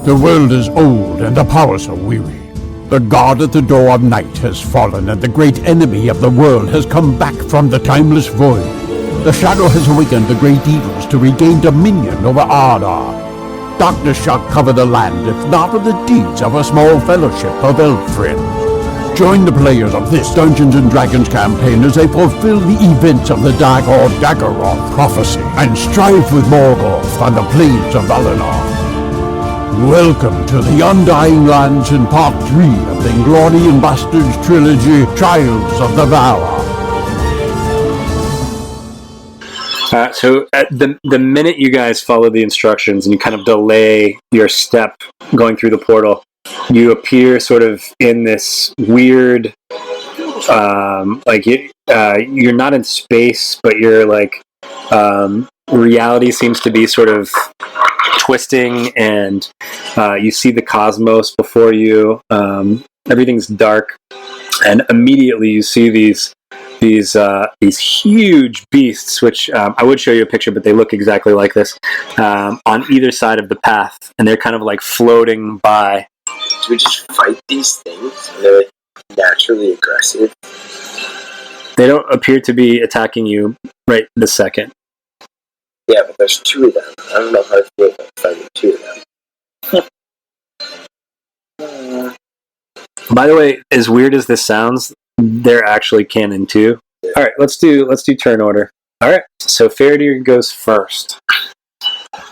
The world is old and the powers are weary. The god at the door of night has fallen, and the great enemy of the world has come back from the timeless void. The shadow has awakened the great evils to regain dominion over Ardar. Darkness shall cover the land, if not of the deeds of a small fellowship of elf friends. Join the players of this Dungeons & Dragons campaign as they fulfill the events of the Dark or Daggeroth prophecy and strive with Morgoth on the plains of Valinor. Welcome to the Undying Lands in Part 3 of the Inglorion Bastards Trilogy, Trials of the Valar. So at the minute you guys follow the instructions and you kind of delay your step going through the portal, you appear sort of in this weird, you're not in space, but you're like, reality seems to be sort of twisting, and you see the cosmos before you. Everything's dark, and immediately you see these huge beasts, which I would show you a picture, but they look exactly like this, on either side of the path, and they're kind of like floating by. Do we just fight these things? They're like naturally aggressive. They don't appear to be attacking you right this second. Yeah, but there's two of them. I don't know how I feel about fighting two of them. By the way, as weird as this sounds, they're actually canon too. Yeah. All right, let's do turn order. All right, so Faradir goes first.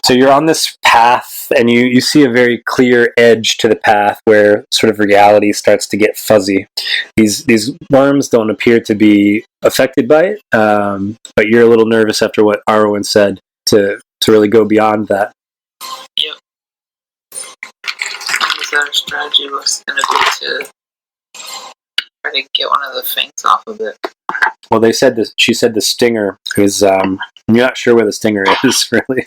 So you're on this path, and you see a very clear edge to the path where sort of reality starts to get fuzzy. These worms don't appear to be affected by it, but you're a little nervous after what Arwen said to really go beyond that. Yep. Our strategy was going to be to try to get one of the fangs off of it. Well, they said this. She said the stinger is. I'm not sure where the stinger is really.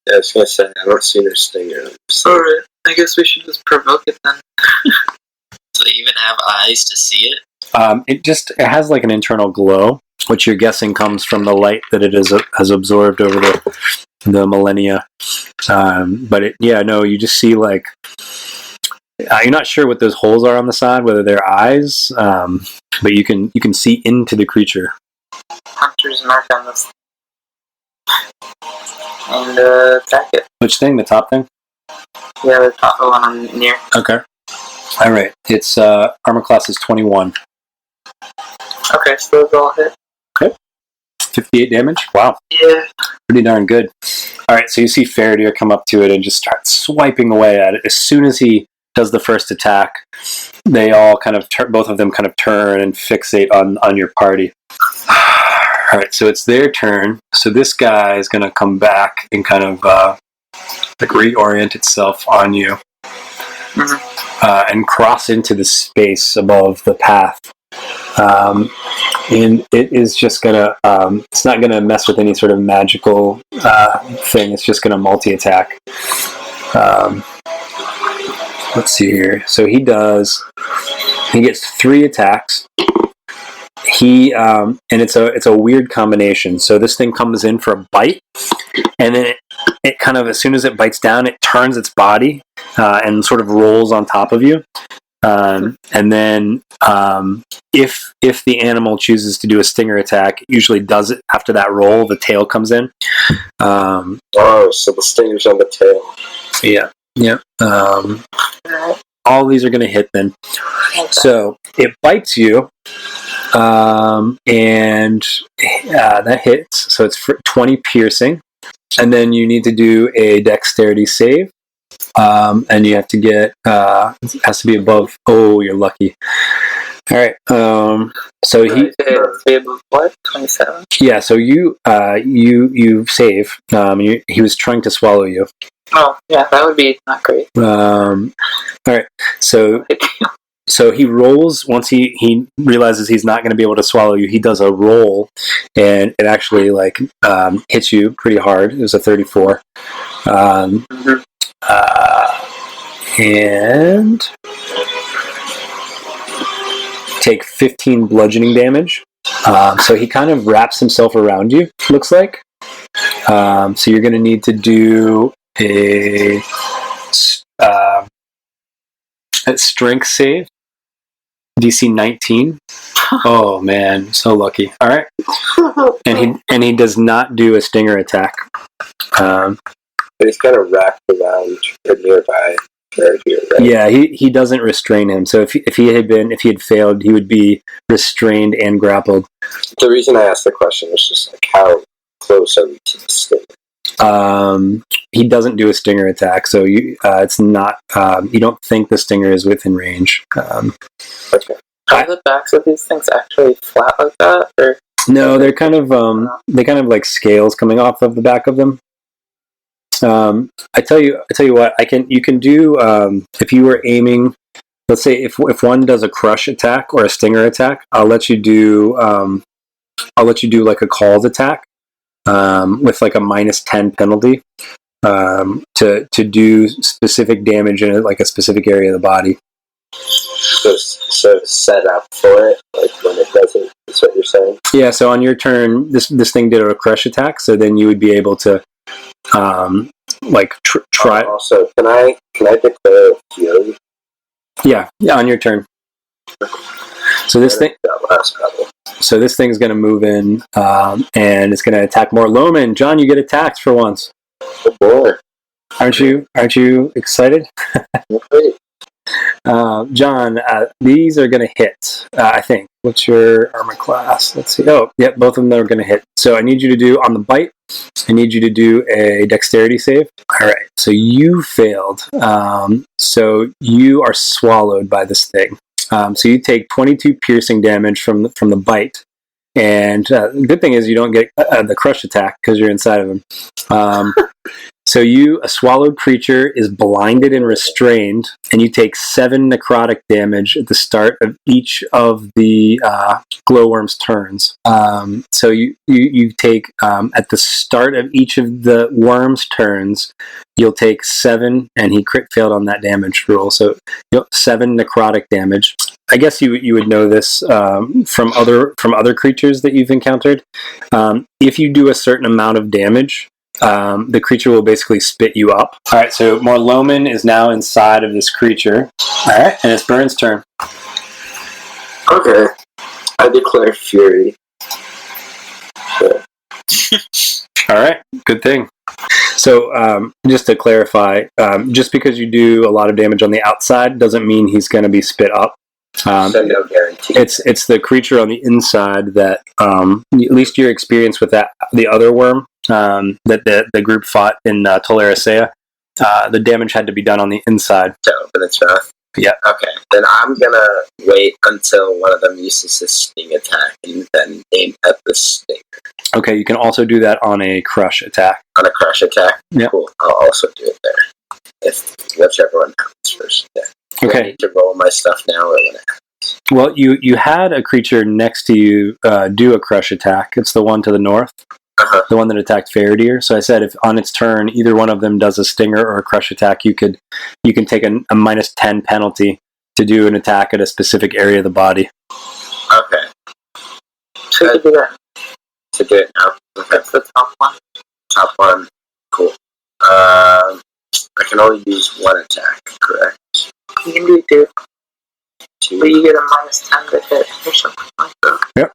Yeah, I was gonna say I don't see their stinger. Alright, I guess we should just provoke it then. Do they even have eyes to see it? It has like an internal glow, which you're guessing comes from the light that it has absorbed over the millennia. But you just see like. You're not sure what those holes are on the side, whether they're eyes, but you can see into the creature. Hunter's mark on this. And attack it. Which thing? The top thing? Yeah, the top one I'm near. Okay. Alright. It's armor class is 21. Okay, so those all hit. Okay. 58 damage? Wow. Yeah. Pretty darn good. Alright, so you see Faradir come up to it and just start swiping away at it. As soon as he does the first attack, they all kind of both of them kind of turn and fixate on your party. Alright, so it's their turn. So this guy is going to come back and kind of reorient itself on you. And cross into the space above the path. And it is just going to, it's not going to mess with any sort of magical thing. It's just going to multi-attack. Let's see here. So he gets 3 attacks. And it's a weird combination. So this thing comes in for a bite, and then it kind of, as soon as it bites down, it turns its body and sort of rolls on top of you. And then if the animal chooses to do a stinger attack, it usually does it after that roll. The tail comes in. So the stinger's on the tail. Yeah. All these are going to hit then. So it bites you. And that hits, so it's for 20 piercing, and then you need to do a dexterity save, and you have to get it has to be above. Oh, you're lucky. All right. So he above what? 27. Yeah. So you save. He was trying to swallow you. Oh yeah, that would be not great. All right. So he rolls, once he realizes he's not going to be able to swallow you, he does a roll, and it actually hits you pretty hard. It was a 34. And take 15 bludgeoning damage. So he kind of wraps himself around you, looks like. So you're going to need to do a strength save. DC 19. Oh man, so lucky. All right, and he does not do a stinger attack. But he's kind of wrapped around a nearby right here, right? Yeah, he doesn't restrain him. So if he had failed, he would be restrained and grappled. The reason I asked the question was just like, how close are we to the stinger? He doesn't do a stinger attack, so it's not. You don't think the stinger is within range. Okay. Are the backs of these things actually flat like that, or No, they're kind of like scales coming off of the back of them. I tell you what, you can do if you were aiming. Let's say if one does a crush attack or a stinger attack, I'll let you do like a called attack with like a -10 penalty to do specific damage in like a specific area of the body. So set up for it, like when it doesn't, is what you're saying? Yeah, so on your turn, this thing did a crush attack, so then you would be able to try. Also, can I declare fury? Yeah, on your turn. So this thing. So this thing's going to move in, and it's going to attack more. Loman, John, you get attacked for once. Oh boy! Aren't you excited? Great. John, these are going to hit, I think. What's your armor class? Let's see. Oh, yep, both of them are going to hit. So I need you to do, on the bite, I need you to do a dexterity save. All right, so you failed. So you are swallowed by this thing. So you take 22 piercing damage from the bite. And the good thing is you don't get the crush attack because you're inside of him. So a swallowed creature is blinded and restrained, and you take 7 necrotic damage at the start of each of the glowworm's turns. So you take, at the start of each of the worm's turns, you'll take 7, and he crit failed on that damage roll, so 7 necrotic damage. I guess you would know this from other creatures that you've encountered. If you do a certain amount of damage, the creature will basically spit you up. All right, so Morloman is now inside of this creature. All right, and it's Burns' turn. Okay, I declare fury. Yeah. All right, good thing. So just to clarify, just because you do a lot of damage on the outside doesn't mean he's going to be spit up. So no guarantee. It's the creature on the inside that, at least your experience with that, the other worm that the group fought in Toleracea, the damage had to be done on the inside. To open its mouth? Yeah. Okay, then I'm gonna wait until one of them uses a sting attack and then aim at the stinger. Okay, you can also do that on a crush attack. On a crush attack? Yeah. Cool, I'll also do it there. If whichever one happens first. Yeah. Do I need to roll my stuff now or when it happens? Well, you had a creature next to you do a crush attack. It's the one to the north. Uh-huh. The one that attacked Faradir. So I said if on its turn either one of them does a stinger or a crush attack, you can take a -10 penalty to do an attack at a specific area of the body. Okay. so you can do that? To do it now. Okay. That's the top one. Top one. Cool. I can only use one attack, correct? You can do 2, 2. but you get a -10 to hit or something like that. Yep.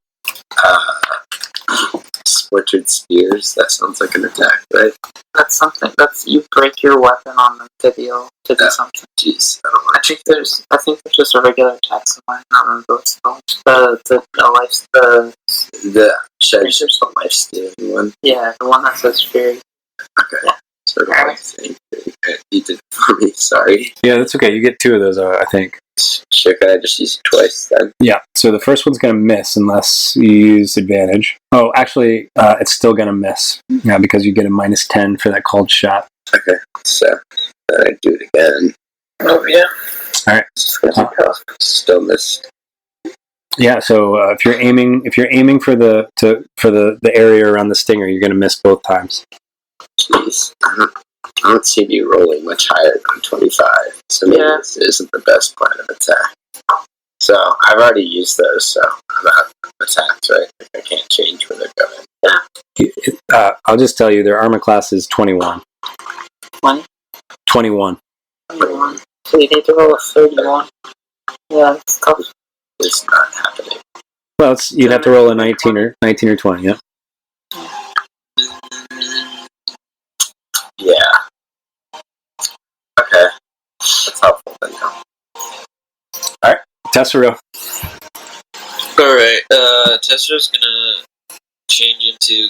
Splintered spears. That sounds like an attack, right? That's something. That's you break your weapon on them to do something. Jeez. I think there's just a regular attack somewhere. I don't remember what's called. The There's the life stealing one. yeah, the one that says fury. Okay. Yeah. So the life stealing. You did it for me. Sorry. Yeah, that's okay. You get 2 of those, I think. Sure. Can I just use it twice then? Yeah. So the first one's going to miss unless you use advantage. Oh, actually, it's still going to miss. Yeah, because you get a -10 for that cold shot. Okay. So then I do it again. Oh yeah. All right. Still missed. Yeah. So if you're aiming for the area around the stinger, you're going to miss both times. Jeez. I don't see you rolling much higher than 25, so maybe this isn't the best plan of attack. So I've already used those, so I'm out of attacks, right? I can't change where they're going. Yeah. I'll just tell you, their armor class is 21. 20? 21. 21. So you need to roll a 31. Yeah, it's tough. It's not happening. Well, you'd have to roll a 19 or 20, yeah. Yeah. Okay. That's helpful then. Alright, Tesoro. Alright, Tesoro's gonna change into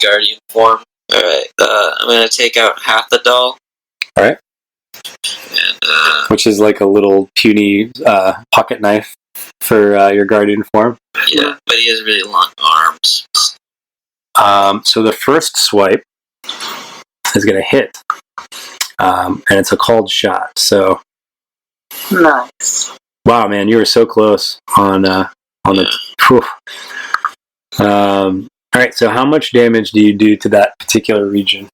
Guardian form. Alright, I'm gonna take out half the doll. Alright. And, which is like a little puny pocket knife for your Guardian form. yeah, but he has really long arms. So the first swipe is going to hit. And it's a called shot. So, Nice. wow, man, you were so close on the. Whew. All right, so how much damage do you do to that particular region?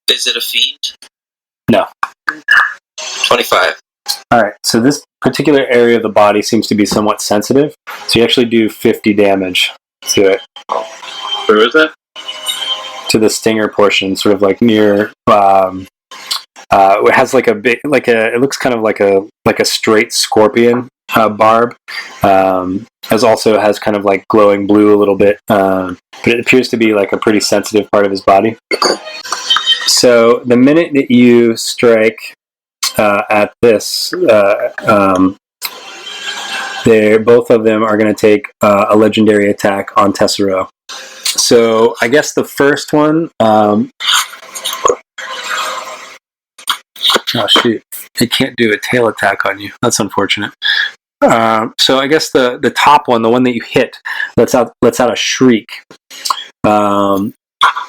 Is it a fiend? No. 25. All right, so this particular area of the body seems to be somewhat sensitive. So you actually do 50 damage to it. Where is that? To the stinger portion, sort of like near. It has like a big, it looks kind of like a straight scorpion barb. As also has kind of like glowing blue a little bit, but it appears to be like a pretty sensitive part of his body. So the minute that you strike at this, both of them are going to take a legendary attack on Tesoro. So I guess the first one. Oh shoot! It can't do a tail attack on you. That's unfortunate. So I guess the top one, the one that you hit, lets out a shriek.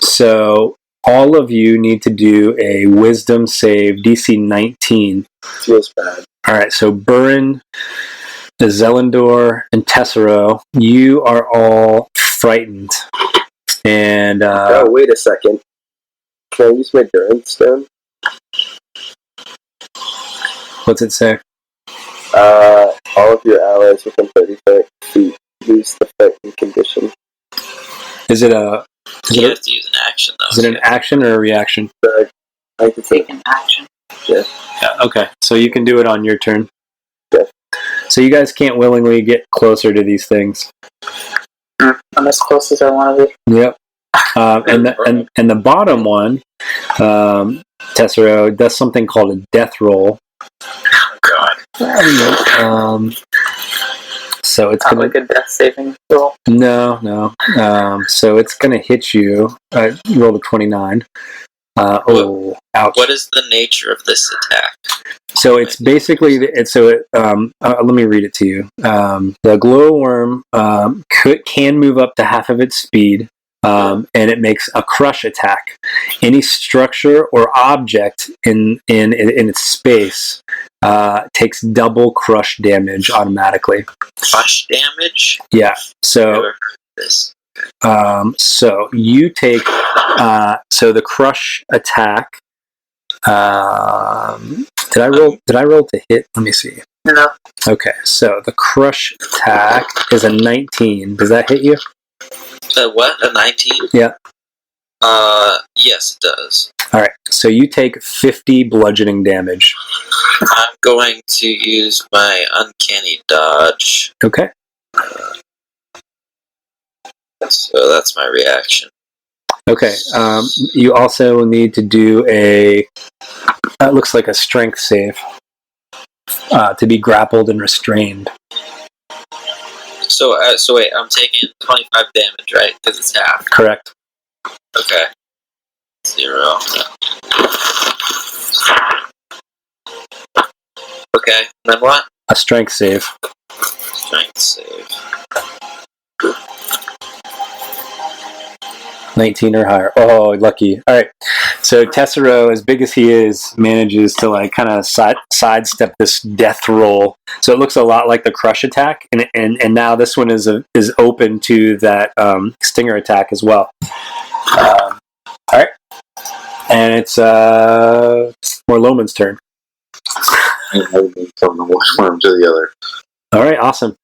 So all of you need to do a Wisdom save, DC 19. Feels bad. All right. So Burin, Zelindor, and Tesoro, you are all frightened. And oh, wait a second. Can I use my Durance Stone? What's it say? All of your allies within 30 feet lose the fighting condition. Is it a? You have to use an action, though. Is it an action or a reaction? I can Take an action. Yeah. Okay, so you can do it on your turn. Yeah. So you guys can't willingly get closer to these things. I'm as close as I want to be. Yep. And the bottom one, Tesoro, does something called a death roll. Oh, God. So it's Not gonna like a death saving roll. no. So it's gonna hit you. Roll a 29. Ouch. What is the nature of this attack? So it's basically let me read it to you. The glowworm can move up to half of its speed, and it makes a crush attack. Any structure or object in its space takes double crush damage automatically. Crush damage? Yeah. So. Never heard of this. So you take so the crush attack. Did I roll to hit? Let me see. No. Okay, so the crush attack is a 19. Does that hit you? What? A 19? Yeah. Yes, it does. All right. So you take 50 bludgeoning damage. I'm going to use my uncanny dodge. Okay. So that's my reaction. Okay. You also need to do that looks like a strength save to be grappled and restrained. So wait, I'm taking 25 damage, right? Because it's half. Correct. Okay. 0. Okay, then what? A strength save. Strength save. 19 or higher. Oh, lucky. All right. So Tesoro, as big as he is, manages to like kind of sidestep this death roll. So it looks a lot like the crush attack, and now this one is open to that stinger attack as well. All right. And it's Morloman's turn. From the one to the other. All right. Awesome.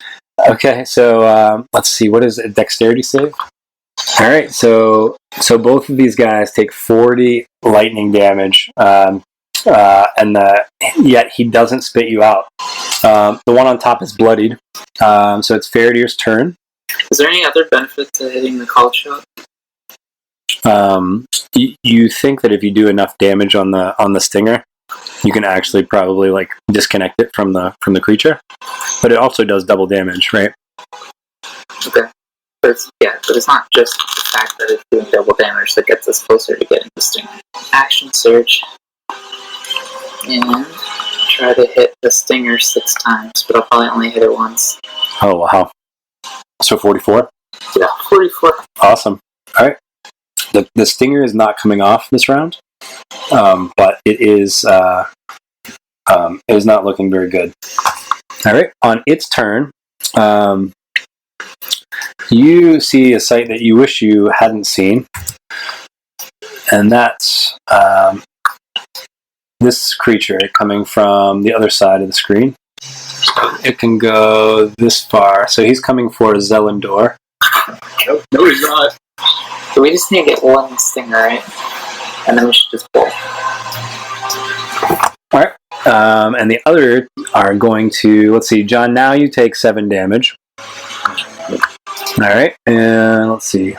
Okay. So let's see. What is it? Dexterity save? All right, so both of these guys take 40 lightning damage, yet he doesn't spit you out. The one on top is bloodied, so it's Faradyr's turn. Is there any other benefit to hitting the call shot? You think that if you do enough damage on the stinger, you can actually probably like disconnect it from the creature, but it also does double damage, right? Okay. But it's not just the fact that it's doing double damage that gets us closer to getting the stinger. Action surge. And try to hit the stinger 6 times, but I'll probably only hit it once. Oh, wow. So 44? Yeah, 44. Awesome. All right. The stinger is not coming off this round, but it is not looking very good. All right. On its turn, you see a sight that you wish you hadn't seen, and that's this creature coming from the other side of the screen. It can go this far, so he's coming for Zelindor. No, he's not. So we just need to get one stinger, right? And then we should just pull. Alright, and the other are going to, let's see, John, now you take 7 damage. Alright, and let's see.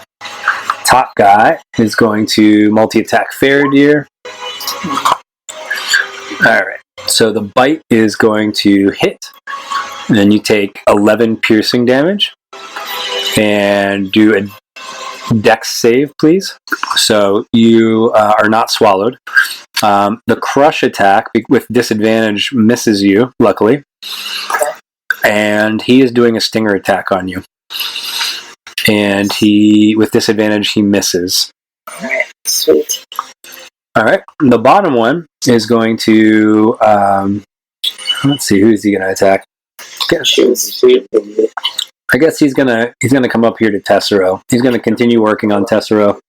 Top guy is going to multi-attack Faradir. Alright, so the bite is going to hit, and then you take 11 piercing damage, and do a Dex save, please. So you are not swallowed. The crush attack with disadvantage misses you, luckily, and he is doing a stinger attack on you. And with disadvantage, he misses. Alright, sweet. Alright, the bottom one is going to, let's see, who's he going to attack? I guess he's gonna come up here to Tesoro. He's gonna continue working on Tesoro.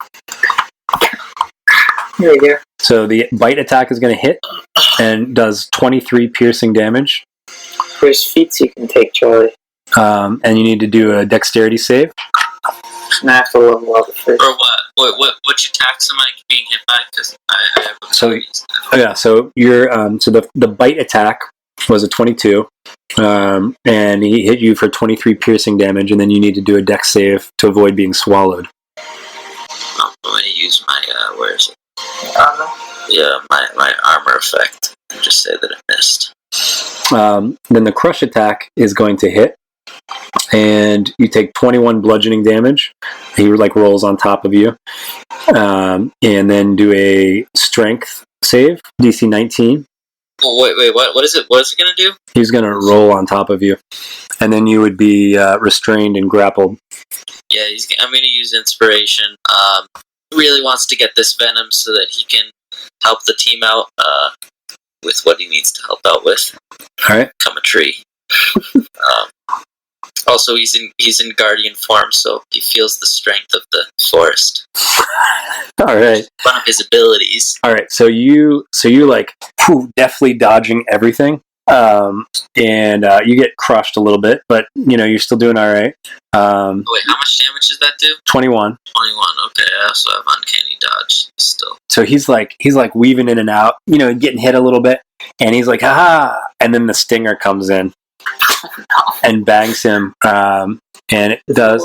Here we go. So the bite attack is gonna hit and does 23 piercing damage. There's feats you can take, Charlie. And you need to do a dexterity save. And I have to level up first. Or what? Which attacks am I being hit by? Because I have. So you're so the bite attack was a 22, and he hit you for 23 piercing damage, and then you need to do a dex save to avoid being swallowed. I'm going to use my where is it? Armor? Yeah, my armor effect, and just say that it missed. Then the crush attack is going to hit, and you take 21 bludgeoning damage. He rolls on top of you, and then do a strength save, DC 19. Wait, what is it? What is it going to do? He's going to roll on top of you, and then you would be restrained and grappled. Yeah, I'm going to use inspiration. Really wants to get this venom so that he can help the team out with what he needs to help out with. All right. Become a tree. Also, he's in guardian form, so he feels the strength of the forest. All right. One of his abilities. All right. So you deftly dodging everything, and you get crushed a little bit, but you're still doing all right. Wait, how much damage does that do? 21. 21. Okay, I also have uncanny dodge still. So he's weaving in and out, getting hit a little bit, and he's like, "Ah!" And then the stinger comes in and bangs him, and it does.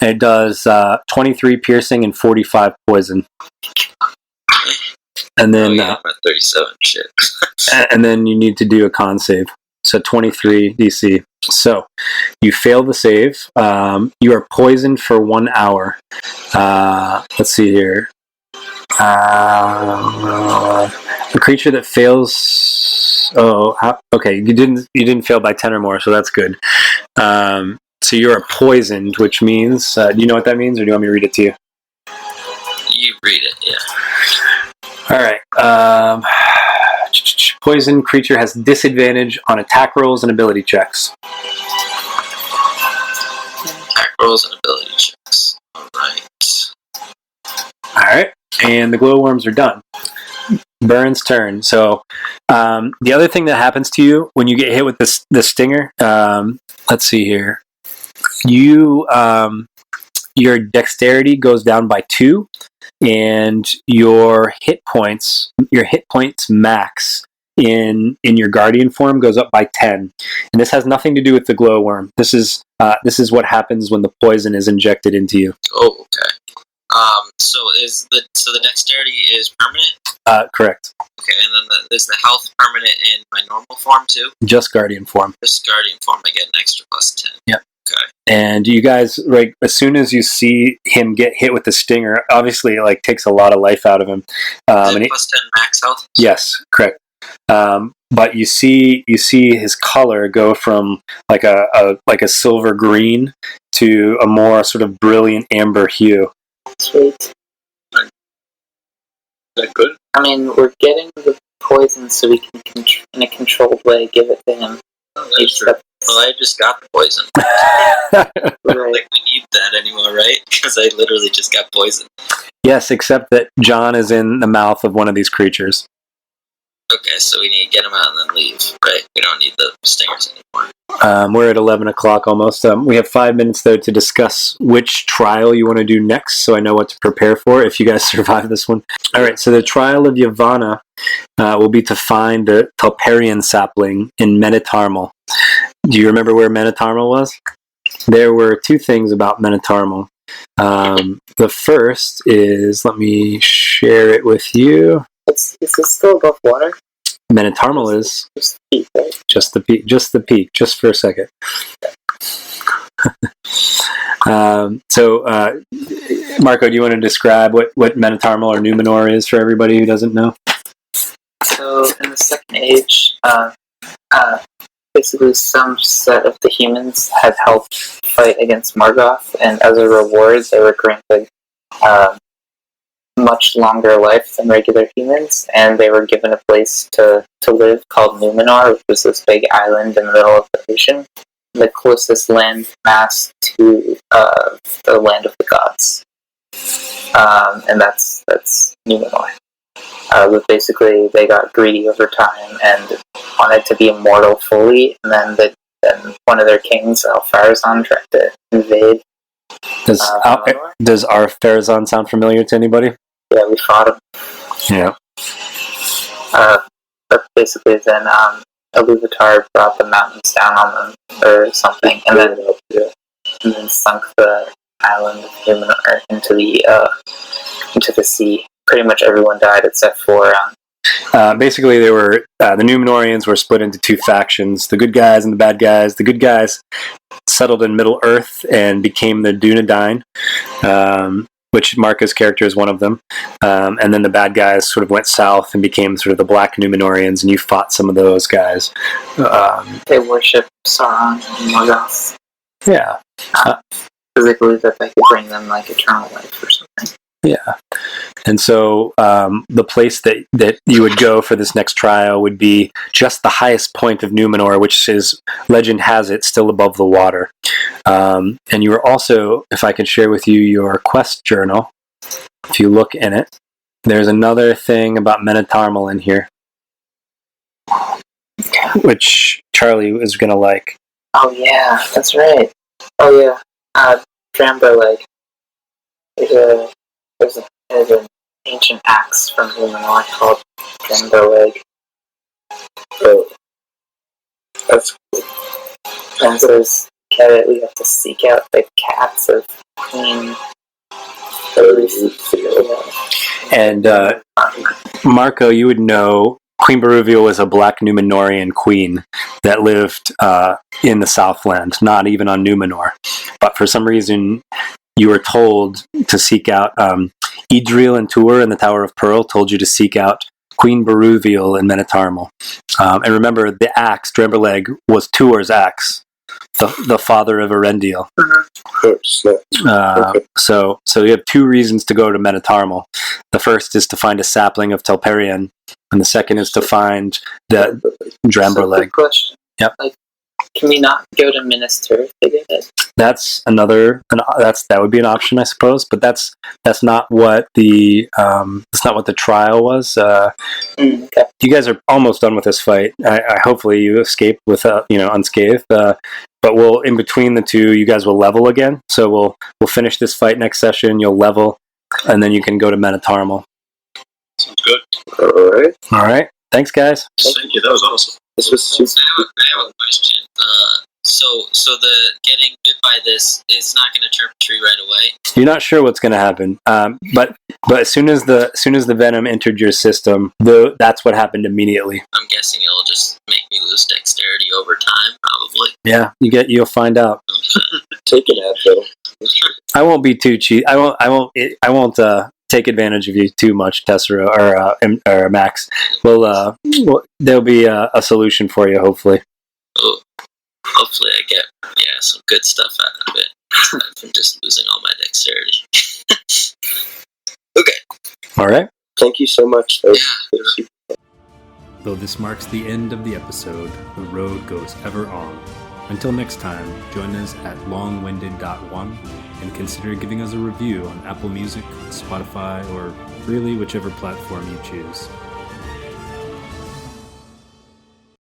It does 23 piercing and 45 poison. And then I'm at 37. Shit. and then you need to do a con save. So 23 DC. So you fail the save. You are poisoned for 1 hour. Let's see here. The creature that fails. Okay. You didn't fail by 10 or more, so that's good. So you are poisoned, which means. Do you know what that means, or do you want me to read it to you? You read it, yeah. All right. Poison creature has disadvantage on attack rolls and ability checks. Attack rolls and ability checks. All right. And the glowworms are done. Burns' turn. So the other thing that happens to you when you get hit with the stinger, let's see here. Your dexterity goes down by 2, and your hit points max in your guardian form goes up by 10. And this has nothing to do with the glowworm. This is what happens when the poison is injected into you. Oh, okay. So the dexterity is permanent? Correct. Okay, and then is the health permanent in my normal form too? Just guardian form. Just guardian form, I get an extra +10. Yep. Okay. And you guys, like, as soon as you see him get hit with the stinger, obviously, it, like, takes a lot of life out of him. Is And it +10 max health? yes, correct. But you see his color go from like a silver green to a more sort of brilliant amber hue. Sweet. Is that good? I mean, we're getting the poison so we can, in a controlled way, give it to him. Oh, that's true. Well, I just got the poison. Right. Like, we need that anymore, right? Because I literally just got poison. Yes, except that John is in the mouth of one of these creatures. Okay, so we need to get him out and then leave, right? We don't need the stingers anymore. We're at 11 o'clock almost. We have 5 minutes, though, to discuss which trial you want to do next, so I know what to prepare for if you guys survive this one. All right, so the trial of Yavanna will be to find the Telperian sapling in Meneltarma. Do you remember where Meneltarma was? There were two things about Meneltarma. The first is, let me share it with you. Is this still above water? Meneltarma is Just the peak, right? just the peak, just for a second. Marco, do you want to describe what Meneltarma or Numenor is for everybody who doesn't know? So, in the Second Age, basically some set of the humans had helped fight against Morgoth, and as a reward, they were granted much longer life than regular humans, and they were given a place to live called Numenor, which was this big island in the middle of the ocean, the closest land mass to the land of the gods. And that's Numenor. But basically, they got greedy over time and wanted to be immortal fully, and then one of their kings, Alpharazon, tried to invade. Does our Farazan sound familiar to anybody? Yeah, we fought him. Yeah. But basically, then Iluvatar brought the mountains down on them, or something, and then sunk the island of Numenor into the sea. Pretty much everyone died except for. Basically, they were the Numenorians were split into two factions: the good guys and the bad guys. The good guys settled in Middle Earth and became the Dunedain, which Marco's character is one of them. And then the bad guys sort of went south and became sort of the Black Numenorians, and you fought some of those guys. They worship Sauron and Morgoth. Yeah. Physically, that they could bring them like eternal life or something. Yeah. And so the place that you would go for this next trial would be just the highest point of Numenor, which is, legend has it, still above the water. And you were also, if I could share with you your quest journal, if you look in it, there's another thing about Meneltarma in here, which Charlie is going to like. Oh yeah, that's right. Oh yeah, Dramberleg. There's an ancient axe from Numenor called Dramberleg. Oh, that's cool. And says that we have to seek out the cats of Queen. And Marco, you would know Queen Baruviel was a Black Numenorian queen that lived in the Southland, not even on Numenor. But for some reason, you were told to seek out Idril and Tuor in the Tower of Pearl told you to seek out Queen Baruviel in Meneltarma. And remember, the axe, Dramberleg, was Tuor's axe, the father of Erendiel. So you have two reasons to go to Meneltarma. The first is to find a sapling of Telperion, and the second is to find the Dramberleg. Quick question. Yep. Like, can we not go to Minas Tirith to get it? That's that would be an option, I suppose, but that's not what the trial was. Okay. You guys are almost done with this fight. I hopefully you escape with unscathed. But we'll, in between the two, you guys will level again. So we'll finish this fight next session. You'll level, and then you can go to Meneltarma. Sounds good. Alright. All right. Thanks, guys. Thank you. That was awesome. This was super. I have a question. So the getting bit by this is not going to turn tree right away. You're not sure what's going to happen, but as soon as the venom entered your system, that's what happened immediately. I'm guessing it'll just make me lose dexterity over time, probably. Yeah, you'll find out. Take an Advil. I won't be too cheap. I won't take advantage of you too much, Tesoro or Max. There'll be a solution for you, hopefully. Oh, hopefully I get some good stuff out of it. Aside from just losing all my dexterity. Okay. All right. Thank you so much. Though this marks the end of the episode, the road goes ever on. Until next time, join us at longwinded.one and consider giving us a review on Apple Music, Spotify, or really whichever platform you choose.